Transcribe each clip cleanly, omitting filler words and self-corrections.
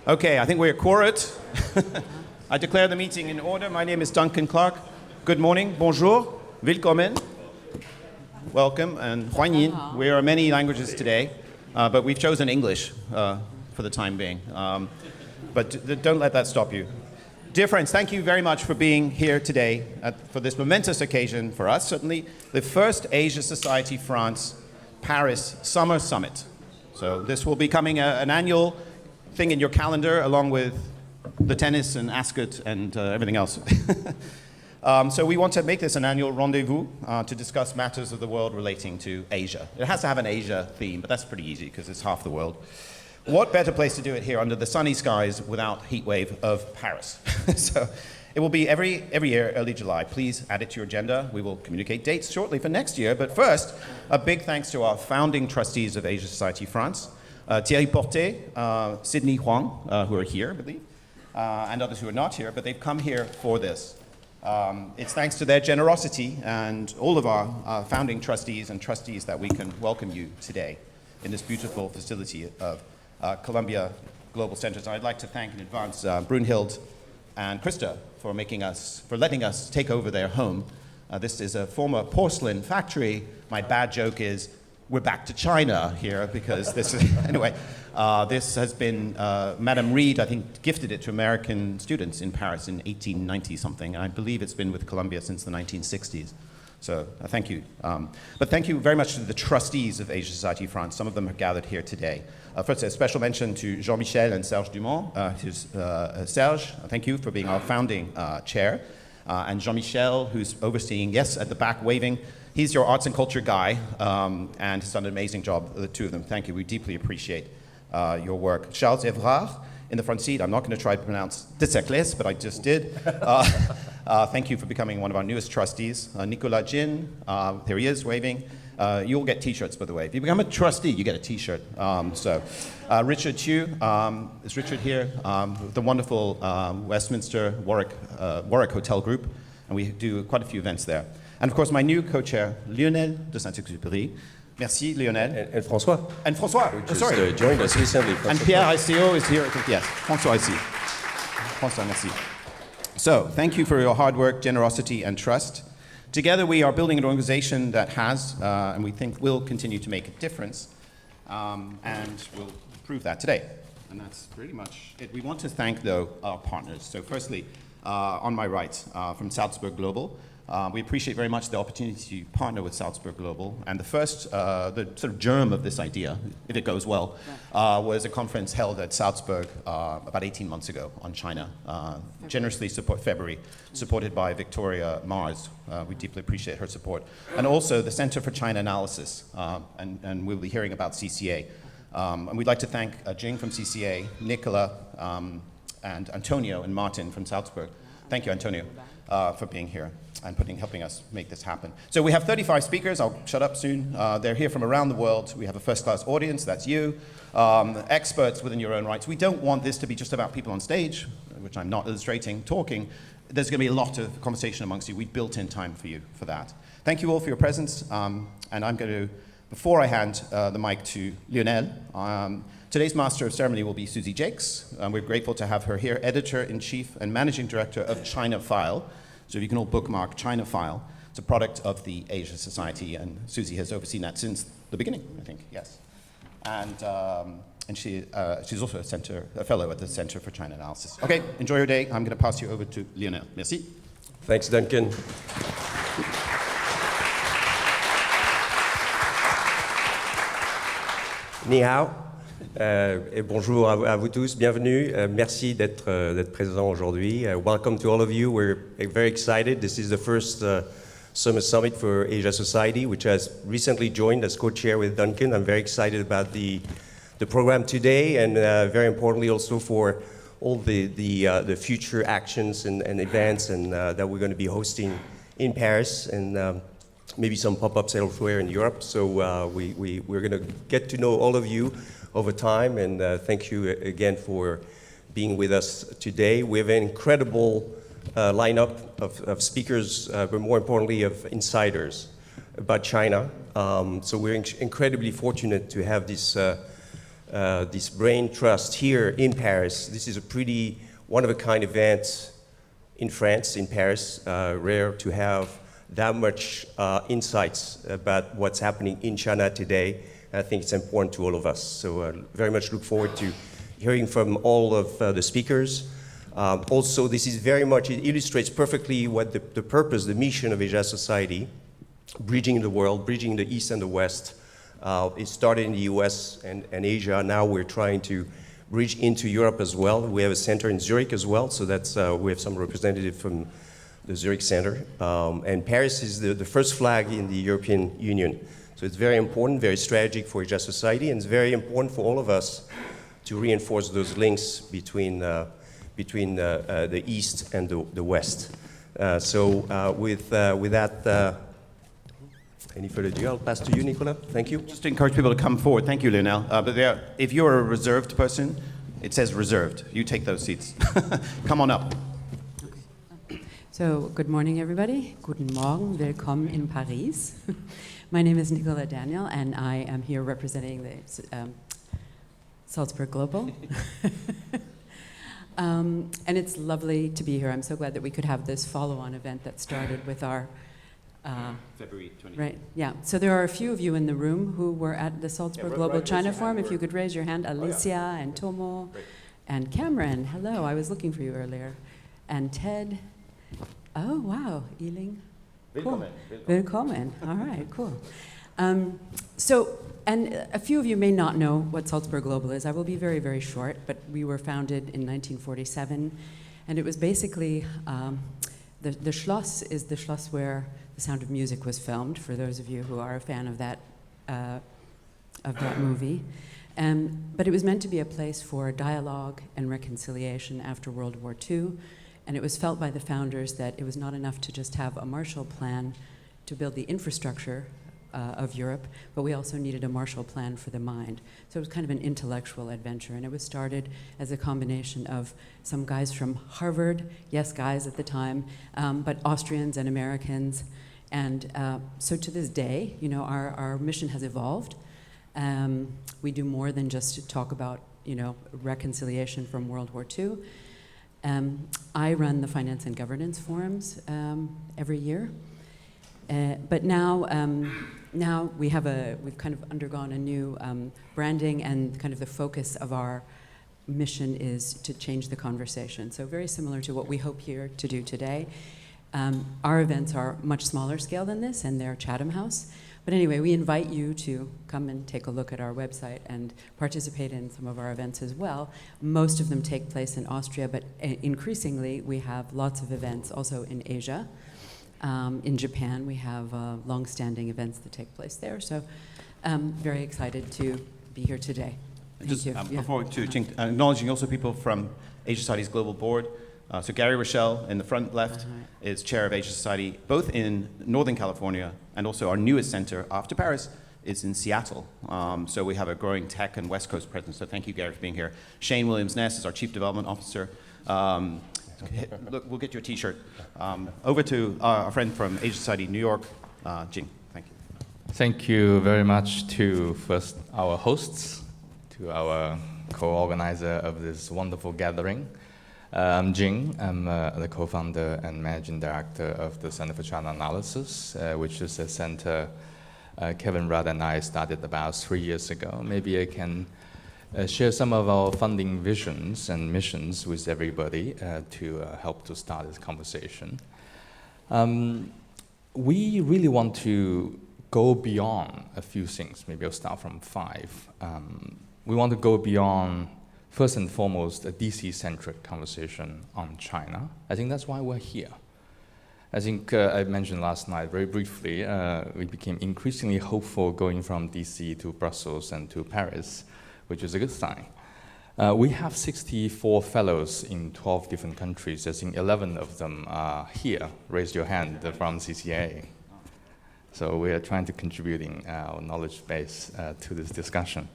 Okay, I think we're quorate. I declare the meeting in order. My name is Duncan Clark. Good morning, bonjour, Wilkommen, welcome, and 欢迎. We are many languages today, but we've chosen English for the time being. But don't let that stop you. Dear friends, thank you very much for being here today for this momentous occasion for us, certainly, the first Asia Society France Paris Summer Summit. So this will be becoming an annual thing in your calendar, along with the tennis and Ascot and everything else. So we want to make this an annual rendezvous to discuss matters of the world relating to Asia. It has to have an Asia theme, but that's pretty easy because it's half the world. What better place to do it here under the sunny skies without heat wave of Paris? So it will be every year, early July. Please add it to your agenda. We will communicate dates shortly for next year. But first, a big thanks to our founding trustees of Asia Society France, Thierry Portet, Sydney Huang, who are here, I believe, and others who are not here, but they've come here for this. It's thanks to their generosity and all of our founding trustees and trustees that we can welcome you today in this beautiful facility of Columbia Global Centers. I'd like to thank in advance Brunhild and Krista for letting us take over their home. This is a former porcelain factory. My bad joke is we're back to China here because this is, anyway, this has been, Madame Reed, I think, gifted it to American students in Paris in 1890 something. I believe it's been with Columbia since the 1960s. So thank you. But thank you very much to the trustees of Asia Society France. Some of them have gathered here today. First, a special mention to Jean-Michel and Serge Dumont. Serge, thank you for being our founding chair. And Jean-Michel, who's overseeing, yes, at the back waving. He's your arts and culture guy, and has done an amazing job, the two of them. Thank you. We deeply appreciate your work. Charles Evrard in the front seat. I'm not going to try to pronounce De Saint-Exupéry, but I just did. Thank you for becoming one of our newest trustees. Nicola Daniel, there he is, waving. You'll get T-shirts, by the way. If you become a trustee, you get a T-shirt. Richard Chu, is Richard here? The wonderful Westminster Warwick Hotel Group, and we do quite a few events there. And of course, my new co-chair, Lionel De Saint-Exupéry. Merci, Lionel. And François. And François, who just joined us recently. And Pierre ICO is here. Yes, François ici. François, merci. So, thank you for your hard work, generosity, and trust. Together, we are building an organization that has, and we think will continue to make a difference, and we'll prove that today. And that's pretty much it. We want to thank, though, our partners. So firstly, on my right, from Salzburg Global, we appreciate very much the opportunity to partner with Salzburg Global. And the first, the sort of germ of this idea, if it goes well, was a conference held at Salzburg about 18 months ago on China, generously February, supported by Victoria Mars. We deeply appreciate her support. And also the Center for China Analysis, and we'll be hearing about CCA. And we'd like to thank Jing from CCA, Nicola, and Antonio and Martin from Salzburg. Thank you, Antonio, for being here and helping us make this happen. So we have 35 speakers. I'll shut up soon. They're here from around the world. We have a first-class audience. That's you. Experts within your own rights. We don't want this to be just about people on stage, which I'm not illustrating, talking. There's going to be a lot of conversation amongst you. We've built in time for you for that. Thank you all for your presence. And I'm going to, before I hand the mic to Lionel, today's Master of Ceremony will be Susie Jakes. We're grateful to have her here, Editor-in-Chief and Managing Director of China File. So if you can all bookmark China File. It's a product of the Asia Society, and Susie has overseen that since the beginning, I think, yes. And she's also a fellow at the Center for China Analysis. Okay, enjoy your day. I'm going to pass you over to Lionel. Merci. Thanks, Duncan. Ni hao. Et bonjour à vous tous, bienvenue. Merci d'être présent aujourd'hui. Welcome to all of you. We're very excited. This is the first Summer Summit for Asia Society, which has recently joined as co-chair with Duncan. I'm very excited about the program today, and very importantly also for all the future actions and events that we're going to be hosting in Paris, and maybe some pop-ups elsewhere in Europe. So we're going to get to know all of you over time, and thank you again for being with us today. We have an incredible lineup of speakers, but more importantly of insiders about China. So we're incredibly fortunate to have this this brain trust here in Paris. This is a pretty one-of-a-kind event in France, in Paris. Rare to have that much insights about what's happening in China today. I think it's important to all of us. So very much look forward to hearing from all of the speakers. Also, this is very much, it illustrates perfectly what the purpose, the mission of Asia Society, bridging the world, bridging the East and the West. It started in the US and Asia. Now we're trying to bridge into Europe as well. We have a center in Zurich as well, so that's, we have some representative from the Zurich Center. And Paris is the first flag in the European Union. So it's very important, very strategic for Asia Society, and it's very important for all of us to reinforce those links between the East and the West. With that, any further ado, I'll pass to you, Nicola. Thank you. Just to encourage people to come forward. Thank you, Lionel. But if you're a reserved person, it says reserved. You take those seats. Come on up. So, good morning, everybody. Guten Morgen, willkommen in Paris. My name is Nicola Daniel, and I am here representing the Salzburg Global. And it's lovely to be here. I'm so glad that we could have this follow-on event that started with our February 20th. Right, yeah. So there are a few of you in the room who were at the Salzburg Global China Forum. If you could raise your hand, Alicia and Tomo and Cameron. Hello, I was looking for you earlier. And Ted. Oh, wow, Yiling. Cool. Willkommen. All right, cool. And a few of you may not know what Salzburg Global is. I will be very, very short, but we were founded in 1947, and it was basically, the Schloss is the Schloss where The Sound of Music was filmed, for those of you who are a fan of that movie. But it was meant to be a place for dialogue and reconciliation after World War II, and it was felt by the founders that it was not enough to just have a Marshall Plan to build the infrastructure of Europe, but we also needed a Marshall Plan for the mind. So it was kind of an intellectual adventure, and it was started as a combination of some guys from Harvard, yes, guys at the time, but Austrians and Americans. And so to this day, you know, our mission has evolved. We do more than just talk about, you know, reconciliation from World War II. I run the Finance and Governance Forums every year. But now we've kind of undergone a new branding, and kind of the focus of our mission is to change the conversation. So very similar to what we hope here to do today. Our events are much smaller scale than this, and they're Chatham House. But anyway, we invite you to come and take a look at our website and participate in some of our events as well. Most of them take place in Austria, but increasingly we have lots of events also in Asia. In Japan, we have long-standing events that take place there. So very excited to be here today. Thank you. Before acknowledging also people from Asia Society's Global Board. So Gary Rochelle in the front left is chair of Asia Society, both in Northern California, and also our newest center after Paris is in Seattle. So we have a growing tech and West Coast presence. So thank you, Gary, for being here. Shane Williams-Ness is our chief development officer. Look, we'll get you a T-shirt. Over to our friend from Asia Society, New York, Jing. Thank you. Thank you very much to first our hosts, to our co-organizer of this wonderful gathering. I'm Jing. I'm the co-founder and managing director of the Center for China Analysis, which is a center Kevin Rudd and I started about 3 years ago. Maybe I can share some of our funding visions and missions with everybody to help to start this conversation. We really want to go beyond a few things. Maybe I'll start from 5. We want to go beyond, first and foremost, a DC-centric conversation on China. I think that's why we're here. I think I mentioned last night very briefly, we became increasingly hopeful going from DC to Brussels and to Paris, which is a good sign. We have 64 fellows in 12 different countries. I think 11 of them are here. Raise your hand from CCA. So we are trying to contributing our knowledge base to this discussion.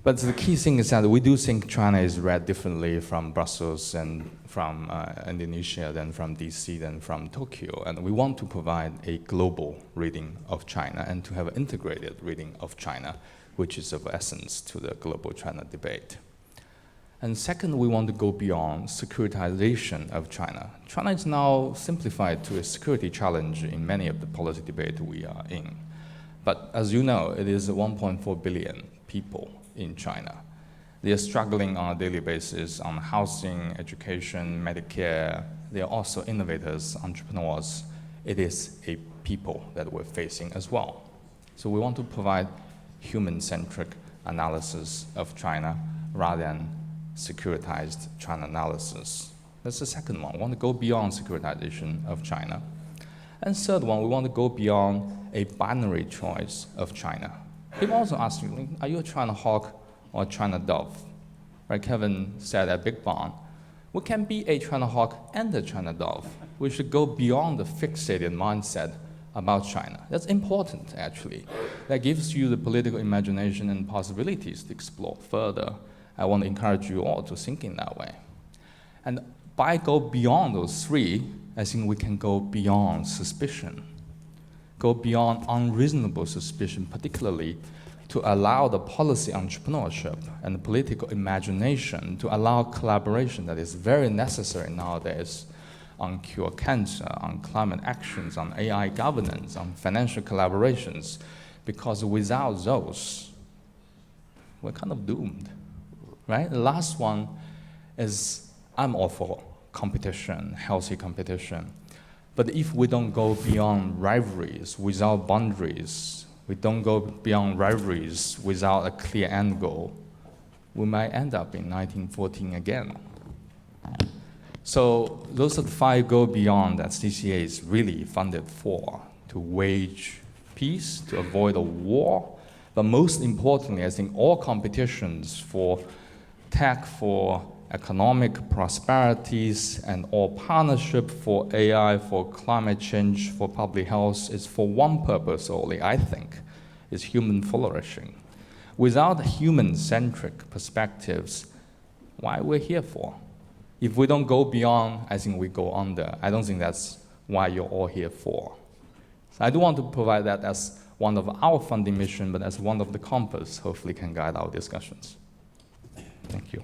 But the key thing is that we do think China is read differently from Brussels and from Indonesia than from DC than from Tokyo. And we want to provide a global reading of China and to have an integrated reading of China which is of essence to the global China debate. And second, we want to go beyond securitization of China. China is now simplified to a security challenge in many of the policy debate we are in. But as you know, it is 1.4 billion people in China. They are struggling on a daily basis on housing, education, Medicare. They are also innovators, entrepreneurs. It is a people that we're facing as well. So we want to provide human-centric analysis of China rather than securitized China analysis. That's the second one. We want to go beyond securitization of China. And third one, we want to go beyond a binary choice of China. People also ask me, are you a China hawk or a China dove? Right, Kevin said at Big Bang, we can be a China hawk and a China dove. We should go beyond the fixated mindset about China. That's important, actually. That gives you the political imagination and possibilities to explore further. I want to encourage you all to think in that way. And by go beyond those three, I think we can go beyond suspicion, go beyond unreasonable suspicion, particularly to allow the policy entrepreneurship and the political imagination to allow collaboration that is very necessary nowadays on cure cancer, on climate actions, on AI governance, on financial collaborations, because without those, we're kind of doomed, right? The last one is, I'm all for competition, healthy competition, but if we don't go beyond rivalries without boundaries, we don't go beyond rivalries without a clear end goal, we might end up in 1914 again. So those are the 5 go beyond that CCA is really funded for, to wage peace, to avoid a war, but most importantly, I think all competitions for tech, for economic prosperities, and all partnership for AI, for climate change, for public health is for one purpose only, I think, is human flourishing. Without human-centric perspectives, why we're here for? If we don't go beyond, I think we go under. I don't think that's why you're all here for. So I do want to provide that as one of our funding mission, but as one of the compass, hopefully can guide our discussions. Thank you.